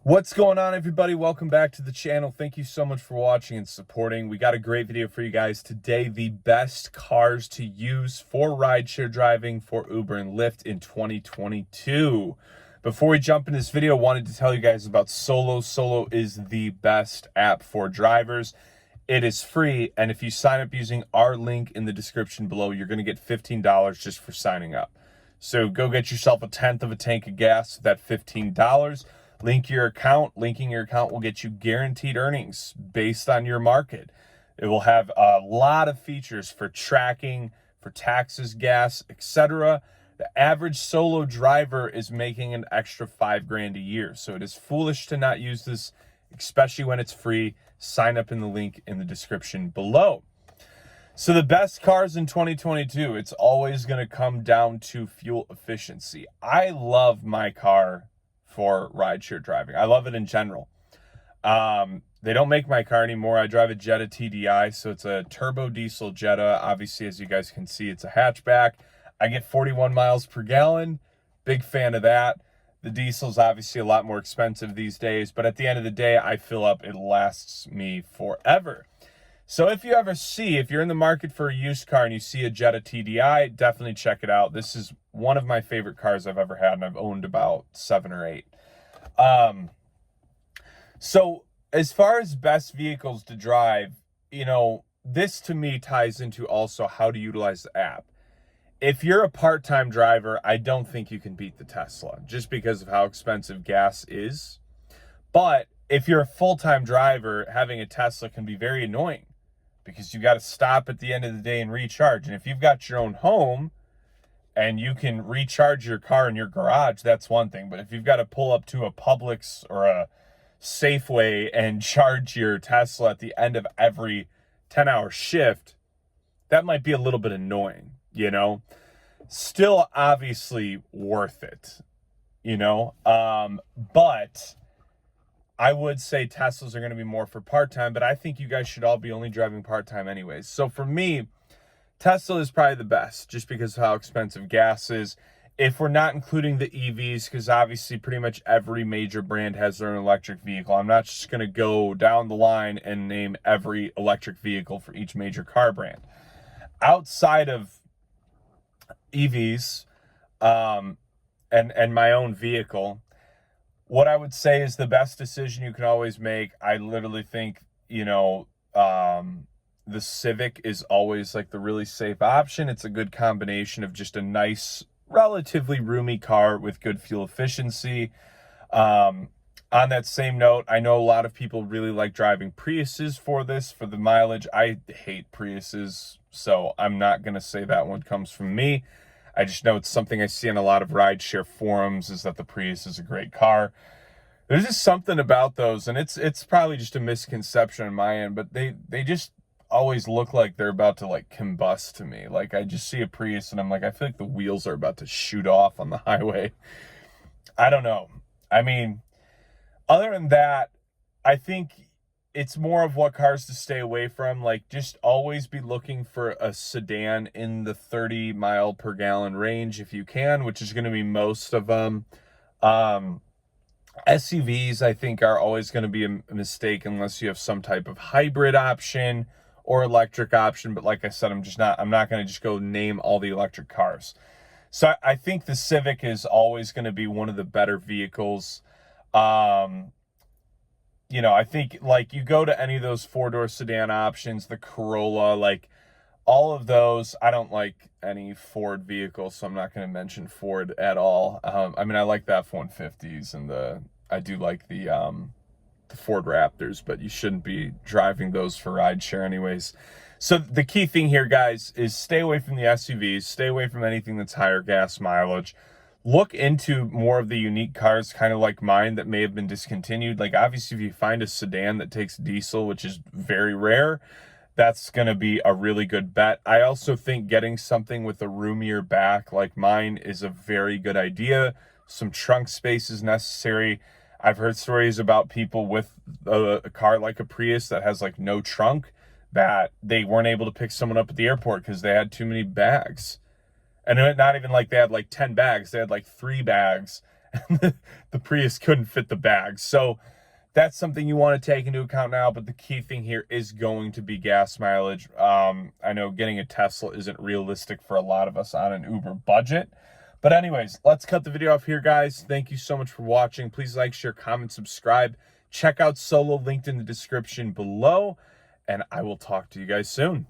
What's going on, everybody? Welcome back to the channel. Thank you so much for watching and supporting. We got a great video for you guys today. The best cars to use for rideshare driving for Uber and Lyft in 2022. Before we jump into this video, I wanted to tell you guys about Solo. Solo is the best app for drivers. It is free, and if you sign up using our link in the description below, you're going to get $15 just for signing up. So go get yourself a tenth of a tank of gas with that $15. Link your account. Linking your account will get you guaranteed earnings based on your market. It will have a lot of features for tracking, for taxes, gas, etc. The average solo driver is making an extra $5,000 a year. So it is foolish to not use this, especially when it's free. Sign up in the link in the description below. So the best cars in 2022, it's always going to come down to fuel efficiency. I love my car for rideshare driving. I love it in general. They don't make my car anymore. I drive a Jetta TDI, so it's a turbo diesel Jetta. Obviously, as you guys can see, it's a hatchback. I get 41 miles per gallon. Big fan of that. The diesel's obviously a lot more expensive these days, but at the end of the day, I fill up. It lasts me forever. So if you're in the market for a used car and you see a Jetta TDI, definitely check it out. This is one of my favorite cars I've ever had, and I've owned about 7 or 8. So as far as best vehicles to drive, this to me ties into also how to utilize the app. If you're a part-time driver, I don't think you can beat the Tesla just because of how expensive gas is. But if you're a full-time driver, having a Tesla can be very annoying because you got to stop at the end of the day and recharge. And if you've got your own home and you can recharge your car in your garage, that's one thing. But if you've got to pull up to a Publix or a Safeway and charge your Tesla at the end of every 10-hour shift, that might be a little bit annoying, Still obviously worth it, but I would say Teslas are going to be more for part-time, but I think you guys should all be only driving part-time anyways. So for me, Tesla is probably the best just because of how expensive gas is. If we're not including the EVs, because obviously pretty much every major brand has their own electric vehicle. I'm not just going to go down the line and name every electric vehicle for each major car brand. Outside of EVs and my own vehicle, what I would say is the best decision you can always make. I literally think, the Civic is always like the really safe option. It's a good combination of just a nice, relatively roomy car with good fuel efficiency. On that same note, I know a lot of people really like driving Priuses for the mileage. I hate Priuses, so I'm not going to say that one comes from me. I just know it's something I see on a lot of rideshare forums, is that the Prius is a great car. There's just something about those, and it's probably just a misconception on my end, but they just always look like they're about to combust to me. Like, I just see a Prius and I'm like, I feel like the wheels are about to shoot off on the highway. I don't know. I mean, other than that, I think it's more of what cars to stay away from. Just always be looking for a sedan in the 30 mile per gallon range if you can, which is going to be most of them. SUVs, I think, are always going to be a mistake unless you have some type of hybrid option or electric option. But like I said, I'm not going to just go name all the electric cars. So I think the Civic is always going to be one of the better vehicles. I think you go to any of those 4-door sedan options, the Corolla, all of those. I don't like any Ford vehicles, so I'm not going to mention Ford at all. I mean, I like the F-150s and I do like the Ford Raptors, but you shouldn't be driving those for rideshare anyways. So the key thing here, guys, is stay away from the SUVs, stay away from anything that's higher gas mileage. Look into more of the unique cars, kind of like mine, that may have been discontinued. Obviously, if you find a sedan that takes diesel, which is very rare, that's going to be a really good bet. I also think getting something with a roomier back like mine is a very good idea. Some trunk space is necessary. I've heard stories about people with a car like a Prius that has no trunk, that they weren't able to pick someone up at the airport because they had too many bags. And not even they had 10 bags. They had 3 bags and the Prius couldn't fit the bags. So that's something you want to take into account now, but the key thing here is going to be gas mileage. I know getting a Tesla isn't realistic for a lot of us on an Uber budget. But anyways, let's cut the video off here, guys. Thank you so much for watching. Please like, share, comment, subscribe. Check out Solo, linked in the description below, and I will talk to you guys soon.